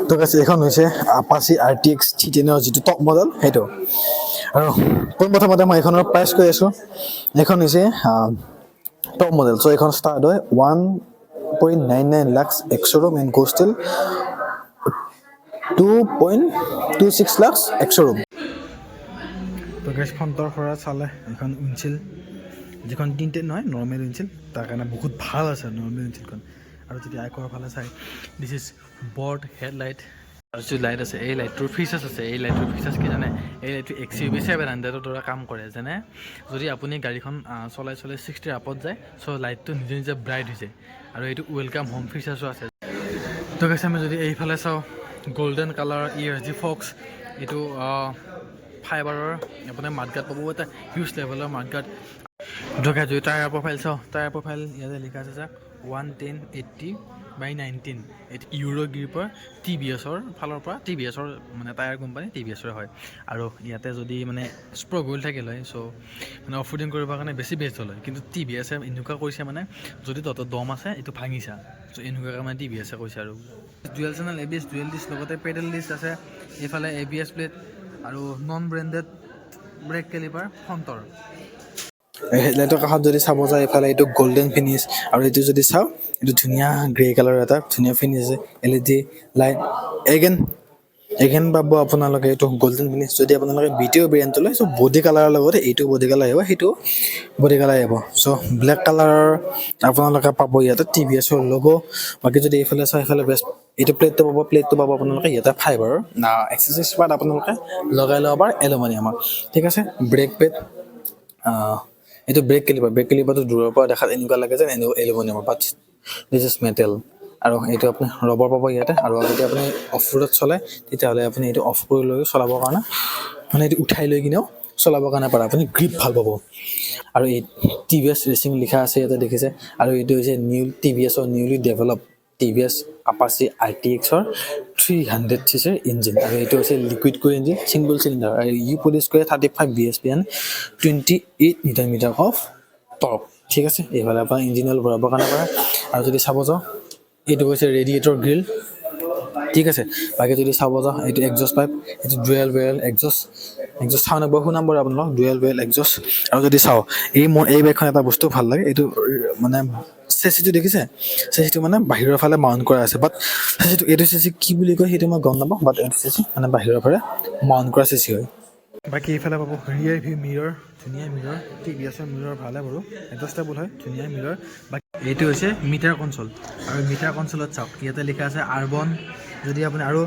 তো গাইছ এখন হৈছে Apache RTX T10 যেটো টপ মডেল হেটো আৰু প্ৰথমতে মই এখনৰ প্ৰাইস কৈ আছো এখন হৈছে টপ মডেল সো এখন স্টার্ট হয় 1.99 lakhs ex-showroom and goes till 2.26 lakhs ex-showroom তো গাইছ ফ্ৰণ্টৰ পৰা চালে এখন উইনচিল যিখন টিন্টেড নহয় নৰমাল উইনচিল তাৰ কাৰণে বহুত ভাল আছে নৰমাল উইনচিলখন আৰু যদি আইকৰ ফালে চাই দিস ইজ বৰ্ড হেডলাইট আৰু যে লাইট আছে এই লাইটৰ ফিচাৰ্ছ আছে এই লাইটৰ ফিচাৰ্ছ কি জানে এই লাইটটো XUV 700 দৰে কাম কৰে যেনে যদি আপুনি গাড়ীখন চলাই 60 আপত যায় সো লাইটটো নিজে নিজে ব্ৰাইট হৈ যায় আৰু এইটো ওয়েলকাম হোম ফিচাৰ্ছও আছে তো গাইছ আমি যদি এই ফালে চাও গোল্ডেন কালাৰ ESG ফক্স এইটো ফাইবাৰৰ আপোনাৰ মাডগাৰ্ড পাব এটা হিউজ লেভেলৰ মাডগাৰ্ড ধৰক যদি টায়াৰ প্ৰফাইল ইয়াতে লিখা আছে 110/80/19 এট ইউৰো গ্ৰিপৰ TVSৰ ফালৰ পৰা TVSৰ মানে টায়াৰ কোম্পানী TVSৰ হয় আৰু ইয়াতে যদি মানে স্প্ৰ গোল থাকিল হয় সো মানে অফৰোডিং কৰিবৰ কাৰণে বেছি বেষ্ট হ'ল কিন্তু TVS এনেকুৱা কৰিছে মানে যদি তত দম আছে এটো ভাঙিছা সো এনেকুৱা মানে TVS কৈছে আৰু dual channel ABS dual disc লগতে পেডেল ডিস্ক আছে এফালে ABS প্লেট আৰু নন ব্ৰেন্ডেড ব্ৰেক কেলিপাৰ ফ্ৰণ্টৰ হেডলাইটৰ কাষত যদি চাব যায় এফালে এইটো গোল্ডেন ফিনিশ আৰু এইটো যদি চাও এইটো ধুনিয়া গ্ৰে কালাৰ এটা ধুনিয়া ফিনিশ আছে LED লাইট এগেন পাব আপোনালোকে এইটো গোল্ডেন ফিনিশ যদি আপোনালোকে ভিডিও ভেৰিয়েন্ট লয় সো বডি কালাৰৰ লগতে এইটো বডি কালাৰ আহিব হেটো বডি কালাৰ আহিব সো ব্ল্যাক কালাৰৰ আপোনালোকে পাব ইয়াতে TVS ৰ লোগো বাকি যদি এইফালে চাই এইফালে বেষ্ট এইটো প্লেটটো পাব আপোনালোকে ইয়াতে ফাইবাৰ না এক্সেসৰিজ পাৰ্ট আপোনালোকে লগাই লব পাৰ এলুমিনিয়ামৰ ঠিক আছে ব্ৰেক পেড এইটো ব্ৰেক কেলিপাৰটো দূৰৰ পৰা দেখাত এনেকুৱা লাগে যে এলুমিনিয়ামৰ বাট দিস ইজ মেটেল আৰু এইটো আপুনি ৰবৰ পাব ইয়াতে আৰু যদি আপুনি অফ ৰোডত চলাই তেতিয়াহলে আপুনি এইটো অফ কৰি লৈ চলাবৰ কাৰণে মানে এইটো উঠাই লৈ কিনেও চলাবৰ কাৰণে পাৰা আপুনি গ্ৰিপ ভাল পাব আৰু এই TVS ৰেচিং লিখা আছে ইয়াতে দেখিছে আৰু এইটো হৈছে নিউ TVS ৰ newly develop TVS Apache RTX ৰ 300cc ইঞ্জিন আৰু এইটো হৈছে liquid cool engine single cylinder আৰু ই প্ৰডিউস কৰে 35 bhp and 28 newton metre of torque ঠিক আছে এইফালে আপোনাৰ ইঞ্জিন অইল ভৰাবৰ কাৰণে পাৰা আৰু যদি চাব যাও এইটো হৈছে ৰেডিয়েটৰ গ্ৰিল ঠিক আছে বাকি যদি চাব যাও এইটো এক্সজষ্ট পাইপ এইটো ডুৱেল বেৰেল এক্সজষ্ট সাউন্ড বহু নম্বৰ আপোনালোক ডুৱেল বেৰেল এক্সজষ্ট আৰু যদি চাও এই বাইকখন এটা বস্তু ভাল লাগে এইটো মানে চেচিটো দেখিছে চেচিটো মানে বাহিৰৰ ফালে মাউন্ট কৰা আছে বাট চেচিটো এইটো চেচি কি বুলি কয় হেটো মই গম নাপাওঁ বাট এইটো চেচি মানে বাহিৰৰ ফালে মাউন্ট কৰা চেচি হয় বাকি এইফালে পাব ৰিয়াৰ ভিউ মিৰৰ ধুনিয়া মিৰৰ TVS ৰ মিৰৰ ভালে বাৰু এডজাস্টেবল হয় ধুনিয়া মিৰৰ বাকি এইটো হৈছে মিটাৰ কনসোল আৰু মিটাৰ কনসোলত চাওক ইয়াতে লিখা আছে আৰবন যদি আপুনি আৰু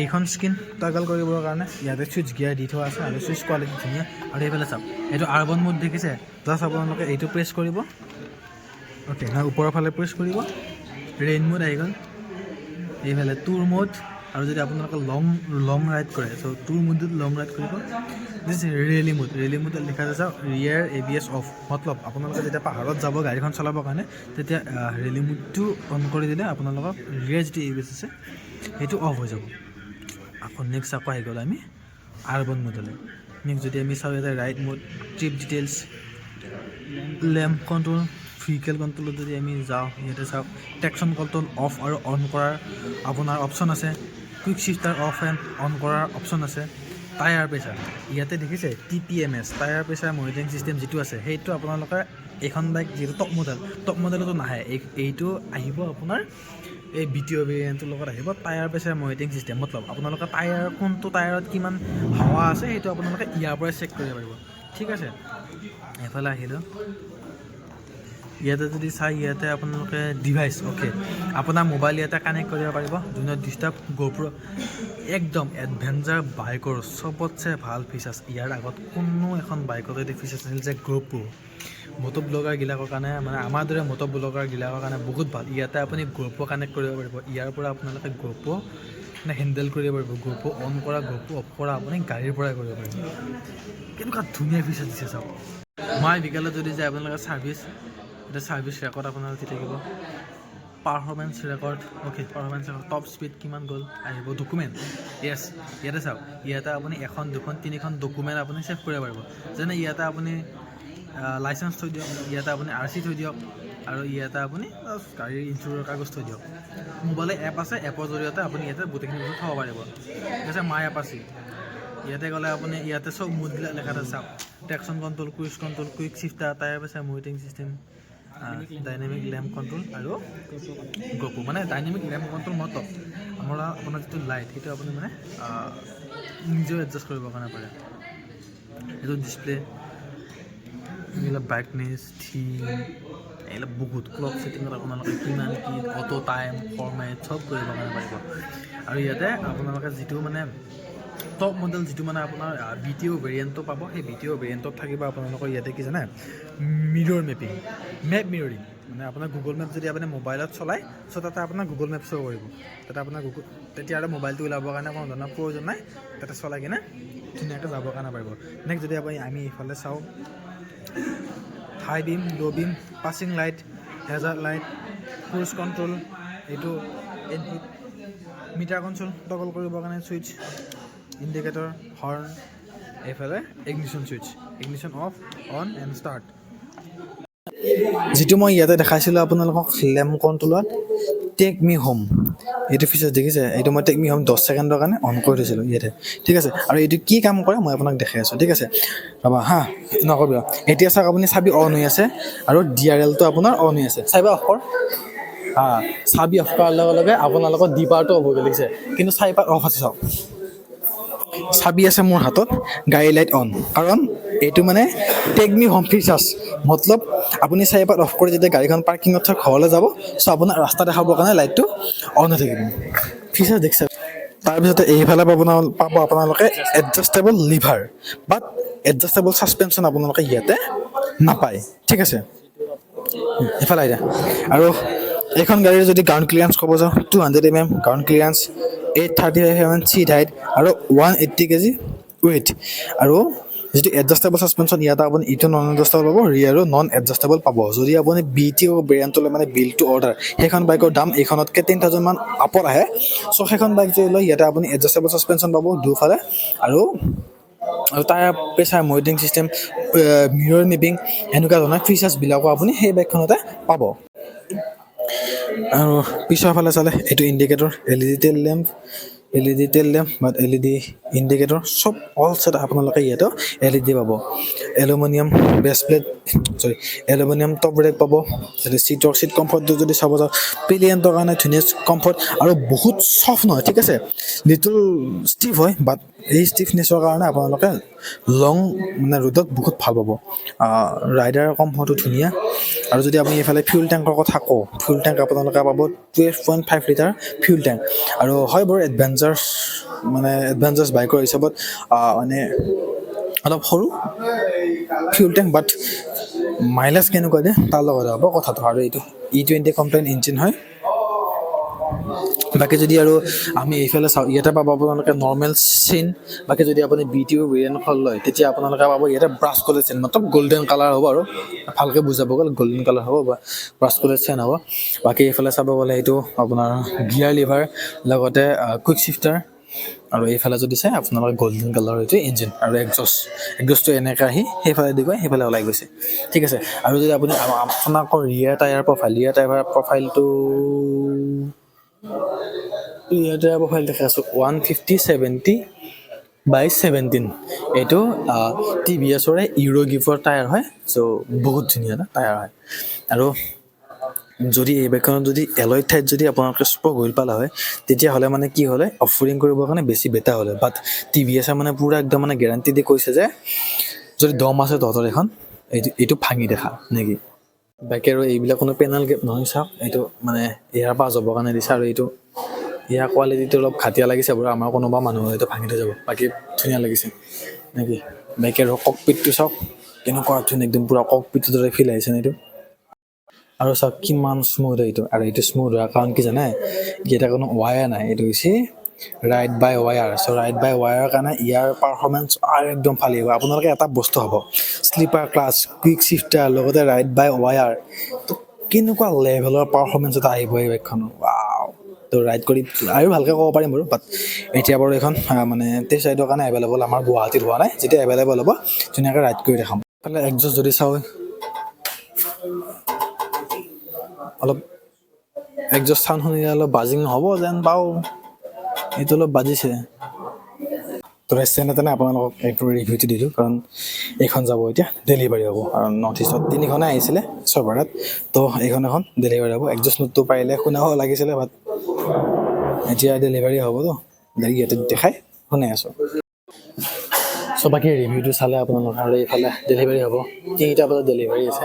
এইখন স্ক্ৰিন টগল কৰিবৰ কাৰণে ইয়াতে সুইচ গিয়াৰ দি থোৱা আছে আৰু সুইচ কোৱালিটি ধুনিয়া আৰু এইফালে চাওক এইটো আৰবন মোড দেখিছে জাস্ট আপোনালোকে এইটো প্ৰেছ কৰিব ওকে না ওপৰৰ ফালে প্ৰেছ কৰিব ৰেইন মোড আহি গ'ল এইফালে টুৰ মোড আৰু যদি আপোনালোকে লং ৰাইড কৰে সো টুৰ মোডত লং ৰাইড কৰিব দিস ৰেলি মোড লিখা আছে ৰিয়াৰ ABS অফ মতলব আপোনালোকে যেতিয়া পাহাৰত যাব গাড়ীখন চলাবৰ কাৰণে তেতিয়া ৰেলি মোডটো অন কৰি দিলে আপোনালোকক ৰিয়াৰ যিটো ABS আছে হেতু অফ হৈ যাব আকৌ নেক্সট আকৌ আহি গ'ল আমি আৰবান মোডলে নেক্সট যদি আমি চাও এটা ride mode trip details lamp control vehicle কন্ট্ৰোলত যদি আমি যাও ইয়াতে চাওক ট্ৰেকশন কন্ট্ৰোল অফ আৰু অন কৰাৰ আপোনাৰ অপচন আছে quick shifter off and on কৰাৰ অপচন আছে টায়াৰ প্ৰেছাৰ ইয়াতে দেখিছে TPMS tyre pressure monitoring system যেটো আছে হেইটো আপোনালোকে এখন বাইক যেটো টপ মডেলটো নাহে এইটো আহিব আপোনাৰ এই BTO ভেৰিয়েন্টৰ লগত আহিব টায়াৰ প্ৰেছাৰ মনিটৰিং সিস্টেম মতলব আপোনালোকে টায়াৰ কোনটো টায়াৰত কিমান হাৱা আছে হেইটো আপোনালোকে ইয়াৰ পৰা চেক কৰিব পাৰিব ঠিক আছে এফালে আহিলো ইয়াতে যদি চাই ইয়াতে আপোনালোকে ডিভাইস ওকে আপোনাৰ মোবাইল ইয়াতে কানেক্ট কৰিব পাৰিব ডু নট ডিস্টাৰ্ব GoPro একদম এডভেঞ্চাৰ বাইকৰ সবতছে ভাল ফিচাৰ্ছ ইয়াৰ আগত কোনো এখন বাইকত এই ফিচাৰ্ছ আছিল যে GoPro মটো ব্লগাৰ গিলাকৰ কাৰণে মানে আমাৰ দৰে মটো ব্লগাৰ গিলাকৰ কাৰণে বহুত ভাল ইয়াতে আপুনি GoPro কানেক্ট কৰিব পাৰিব ইয়াৰ পৰা আপোনালোকে GoPro মানে হেন্ডেল কৰিব পাৰিব GoPro অন কৰা GoPro অফ কৰা আপুনি গাড়ীৰ পৰা কৰিব পাৰিব কেনেকুৱা ধুনীয়া ফিচাৰ্ছ দিছে চাওক মই বিকালে যদি যায় আপোনালোকে এটা সার্ভিস রেকর্ড আপনার দি থাকিব performance record okay performance record top speed কিমান গল আহিব ডকুমেন্ট ইয়েস ইয়াতে চাওক ইয়াতে আপুনি এখন দুখন তিনিখন ডকুমেন্ট আপুনি সেভ কৰিব পাৰিব যেনে ইয়াতে আপুনি লাইসেন্স থৈ দিয়ক ইয়াতে আপুনি RC থৈ দিয়ক আৰু ইয়াতে আপুনি গাড়ীৰ ইঞ্চুৰেঞ্চৰ কাগজ থৈ দিয়ক। মোবাইলে এপ আছে, এপৰ জৰিয়তে আপুনি ইয়াতে গোটেইখিনি বস্তু থ'ব পাৰিব। ঠিক আছে, মাই এপাচি ইয়াতে গ'লে আপুনি ইয়াতে চব মুডবিলাক লেখা আছে চাওক। Traction control, cruise control, quick shifter, tyre pressure, monitoring system, dynamic lamp control আৰু গপু। মানে ডাইনামিক লেম্প কণ্ট্ৰল মতলব আপোনাৰ যিটো লাইট সেইটো আপুনি মানে নিজেও এডজাষ্ট কৰিবৰ কাৰণে পাৰে। এইটো ডিছপ্লে, এইবিলাক ব্ৰাইটনেছ, থিম, এইবিলাক বহুত ক্লক ছেটিঙত আপোনালোকে কিমান কি অটো টাইম ফৰ্মেট চব কৰিবৰ কাৰণে পাৰিব। আৰু ইয়াতে আপোনালোকে যিটো মানে টপ মডেল যিটো মানে আপোনাৰ BTO ভেৰিয়েণ্টটো পাব, সেই BTO ভেৰিয়েণ্টত থাকিব আপোনালোকৰ ইয়াতে কি জানে, মিৰৰ মেপিং, মেপ মিৰৰিং। মানে আপোনাৰ গুগল মেপ যদি আপুনি মোবাইলত চলায়, চ' তাতে আপোনাৰ গুগল মেপ শ্ব' কৰিব। তাতে আপোনাৰ তেতিয়া আৰু মোবাইলটো ওলাবৰ কাৰণে কোনো ধৰণৰ প্ৰয়োজন নাই, তাতে চলাই কিনে ধুনীয়াকৈ যাবৰ কাৰণে পাৰিব। নেক্সট যদি আমি এইফালে চাওঁ, হাই বিম, ল' beam, passing light, hazard light, cruise control, এইটো ইনপুট, মিটাৰ কনচোল টগল কৰিবৰ কাৰণে ছুইচ, ইণ্ডিকেটৰ, হৰ্ণ, এইফালে ignition switch, ignition of, on and start. যিটো মই ইয়াতে দেখাইছিলোঁ আপোনালোকক লেম্প কণ্ট্ৰলত টেক মি হোম, এইটো ফিচাৰ দেখিছে, এইটো মই টেক মি হোম 10 ছেকেণ্ডৰ কাৰণে অন কৰি থৈছিলোঁ ইয়াতে। ঠিক আছে, আৰু এইটো কি কাম কৰে মই আপোনাক দেখাই আছোঁ। ঠিক আছে, ৰ'বা হা, নকৰিব। এতিয়া চাওক আপুনি চাবি অন হৈ আছে আৰু DRLটো আপোনাৰ অন হৈ আছে। চাবি অফ কৰ, চাবি অফ কৰাৰ লগে লগে আপোনালোকৰ ডিপাৰটো অফ হৈ গ'ল। দেখিছে, কিন্তু চাইপাৰ অফ আছে। চাওক, চাবি আছে মোৰ হাতত, গাড়ী লাইট অন, কাৰণ এইটো মানে টেক মি হোম ফিচাৰ্ছ। মতলব আপুনি চাইপাৰ অফ কৰি যেতিয়া গাড়ীখন পাৰ্কিঙত থৈ ঘৰলৈ যাব, চ' আপোনাৰ ৰাস্তা দেখাবৰ কাৰণে লাইটটো অন হৈ থাকিব। ফিচাৰ্ছ দেখিছে। তাৰপিছতে এইফালে পাব আপোনালোকে এডজাষ্টেবল লিভাৰ, বাট এডজাষ্টেবল ছাছপেনশ্যন আপোনালোকে ইয়াতে নাপায়। ঠিক আছে, এইফালে আহিছে। আৰু এইখন গাড়ীৰ যদি গ্ৰাউণ্ড ক্লিয়াৰেঞ্চ ক'ব যাওঁ, 200 mm ground clearance, 835 seat height আৰু 180 kg ৱেইট। আৰু যিটো এডজাষ্টেবল ছাছপেনশ্যন ইয়াতে আপুনি ইটো নন এডজাষ্টেবল পাব, ৰিয়াৰো নন এডজাষ্টেবল পাব। যদি আপুনি BTO ভেৰিয়েণ্টলৈ মানে বিল্ড টু অৰ্ডাৰ, সেইখন বাইকৰ দাম এইখনতকৈ 10,000 মান আপত আহে। চ' সেইখন বাইক যদি লয়, ইয়াতে আপুনি এডজাষ্টেবল ছাছপেনশ্যন পাব দুফালে, আৰু tyre pressure, monitoring system, মিৰৰ mapping, এনেকুৱা ধৰণৰ ফিচাৰ্ছবিলাকো আপুনি সেই বাইকখনতে পাব। আৰু পিছৰ ফালে চালে এইটো ইণ্ডিকেটৰ, LED টেইল লেম্প, বাট LED ইণ্ডিকেটৰ চব অল ছেট আপোনালোকে ইয়াতে LED পাব। এলুমিনিয়াম বেছ প্লেট, এলুমিনিয়াম টপ ব্ৰেক পাব। যদি চিট কমফৰ্টটো যদি চাব যাওঁ, পিলিয়নটোৰ কাৰণে ধুনীয়া কমফৰ্ট আৰু বহুত চফ্ট নহয়। ঠিক আছে, লিটল ষ্টিফ হয়, বাট এই ষ্টিফনেছৰ কাৰণে আপোনালোকে লং মানে ৰোডত বহুত ভাল পাব। ৰাইডাৰ কমফৰ্টটো ধুনীয়া। আৰু যদি আপুনি এইফালে ফিউল টেংকৰ কথা কওঁ, ফিউল টেংক আপোনালোকে পাব 12.5 লিটাৰ ফিউল টেংক। আৰু হয় বাৰু এডভেঞ্চাৰ্ছ বাইকৰ হিচাপত মানে অলপ সৰু ফিউল টেংক, বাট মাইলেজ কেনেকুৱা দিয়ে তাৰ লগত হ'ব কথাটো। আৰু এইটো E20 কমপ্লেইন ইঞ্জিন হয়। বাকী যদি আৰু আমি এইফালে চাওঁ, ইয়াতে পাব আপোনালোকে নৰ্মেল চেইন। বাকী যদি আপুনি BTO ভেৰিয়েণ্টখন লয়, তেতিয়া আপোনালোকে পাব ইয়াতে ব্ৰাছ কলেজ চেইন, মতলব গল্ডেন কালাৰ হ'ব। আৰু ভালকৈ বুজাব গ'লে গল্ডেন কালাৰ হ'ব বা ব্ৰাছ কলেজ চেইন হ'ব। বাকী এইফালে চাব গ'লে এইটো আপোনাৰ গিয়াৰ লিভাৰ, লগতে কুইক শিফটাৰ। আৰু এইফালে যদি চাই আপোনালোকে গল্ডেন কালাৰৰ এইটো ইঞ্জিন, আৰু এক্সজষ্টটো এনেকৈ আহি সেইফালে দি গৈ সেইফালে ওলাই গৈছে। ঠিক আছে, আৰু যদি আপুনি আপোনালোকৰ ৰিয়াৰ টায়াৰ প্ৰফাইলটো দেখা আছোঁ 150/70/17। এইটো TVSৰে ইউৰ' গিফৰ টায়াৰ হয়। চ' বহুত ধুনীয়া এটা টায়াৰ হয়। আৰু যদি এই বাইকখনত যদি এলয় ঠাইত যদি আপোনালোকে স্পক হুইল পালা হয়, তেতিয়াহ'লে মানে কি হ'লে অফ ৰ'ডিং কৰিবৰ কাৰণে বেছি বেটাৰ হ'লে। বাট TVSে মানে পূৰা একদম মানে গেৰাণ্টি দি কৈছে যে যদি দম আছে তহঁতৰ এখন, এইটো ভাঙি দেখা নেকি। বাকী আৰু এইবিলাক কোনো পেনেল গেপ নহয়। চাওক, এইটো মানে ইয়াৰ পৰা যাবৰ কাৰণে দিছে, আৰু এইটো ইয়াৰ কোৱালিটিটো অলপ ঘাটিয়া লাগিছে বাৰু। আমাৰ কোনোবা মানুহ হয়তো ভাঙি থৈ যাব, বাকী ধুনীয়া লাগিছে নেকি। বাকী আৰু ককপিটটো চাওক কেনেকুৱা ধুনীয়া, একদম পূৰা ককপিটৰ দৰে ফিল আহিছে এইটো। আৰু চাওক কিমান স্মুথ এইটো। আৰু এইটো স্মুথ হোৱাৰ কাৰণ কি জানে, ইয়াতে কোনো ৱায়াৰ নাই, এইটো হৈছে ৰাইড বাই ৱায়াৰ। চ' ৰাইড বাই ৱায়াৰৰ কাৰণে ইয়াৰ পাৰফৰ্মেঞ্চ আৰু একদম ভাল আহিব। আপোনালোকে এটা বস্তু হ'ব, শ্লিপাৰ ক্লাছ, কুইক শিফটাৰ, লগতে ৰাইড বাই ৱায়াৰ, তো কেনেকুৱা লেভেলৰ পাৰফৰ্মেঞ্চ এটা আহিব এই বাইকখনৰ। তো ৰাইড কৰি আৰু ভালকৈ ক'ব পাৰিম বাৰু। বাট এতিয়া বাৰু এইখন মানে টেষ্ট ৰাইডৰ কাৰণে এভেইলেবল আমাৰ গুৱাহাটীত হোৱা নাই। যেতিয়া এভেইলেবল হ'ব ধুনীয়াকৈ ৰাইড কৰি দেখাম। এইফালে এক্সজষ্ট যদি চাওঁ, অলপ একজষ্ট চাউণ্ড শুনিলে অলপ বাজিং হ'ব যেন পাওঁ, এইটো অলপ বাজিছে। তো তেনেতেনে আপোনালোকক এইটো ৰিভিউটো দিলোঁ, কাৰণ এইখন যাব এতিয়া ডেলিভাৰী হ'ব। আৰু নৰ্থ ইষ্টত 3খনে আহিছিলে ছভাৰত, তো এইখন এখন ডেলিভাৰী হ'ব। একজষ্ট নোটটো পাৰিলে শুনাব লাগিছিলে, বাট এতিয়া ডেলিভাৰী হ'বতো, ইয়াতে দেখাই শুনাই আছোঁ। চ' বাকী ৰিভিউটো চালে আপোনালোকৰ, আৰু এইফালে ডেলিভাৰী হ'ব, 3টা বজাত ডেলিভাৰী আছে।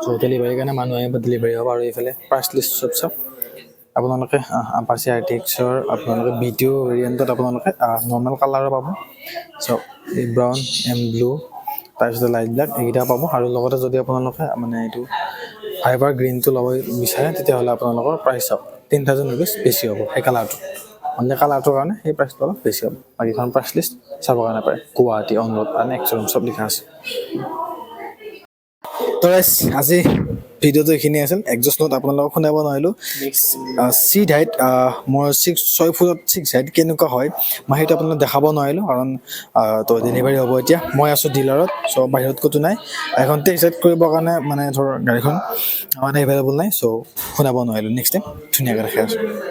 চ' ডেলিভাৰীৰ কাৰণে মানুহ আহিব, ডেলিভাৰী হ'ব। আৰু এইফালে প্ৰাইচ লিষ্ট চব আপোনালোকে Apache RTXৰ আপোনালোকে ভিডিঅ' ভেৰিয়েণ্টত আপোনালোকে নৰ্মেল কালাৰো পাব। চ' এই ব্ৰাউন এণ্ড ব্লু, তাৰপিছতে লাইট ব্লেক, এইকেইটা পাব। আৰু লগতে যদি আপোনালোকে মানে এইটো ফাইবাৰ গ্ৰীণটো ল'ব বিচাৰে, তেতিয়াহ'লে আপোনালোকৰ প্ৰাইচ 10,000 ৰুপিজ বেছি হ'ব। সেই কালাৰটো মানে কালাৰটোৰ কাৰণে সেই প্ৰাইচটো অলপ বেছি হ'ব। বাকীখন প্ৰাইচ লিষ্ট চাবৰ কাৰণে পাৰে, গুৱাহাটী অন ৰোড আৰু নেক্সট ৰুম চব লিখা আছে। তো আজি ভিডিঅ'টো এইখিনি আছিল। একজষ্ট নোট আপোনালোকক শুনাব নোৱাৰিলোঁ। চিট হাইট মোৰ 6 ফুটত 6 হাইট কেনেকুৱা হয় মই সেইটো আপোনালোকক দেখাব নোৱাৰিলোঁ, কাৰণ তো ডেলিভাৰী হ'ব এতিয়া। মই আছোঁ ডিলাৰত, চ' বাহিৰত ক'তো নাই। এখন টেষ্ট ৰাইড কৰিবৰ কাৰণে মানে ধৰ গাড়ীখন মানে এভেইলেবল নাই, চ' শুনাব নোৱাৰিলোঁ। নেক্সট টাইম ধুনীয়াকৈ দেখাই আছোঁ।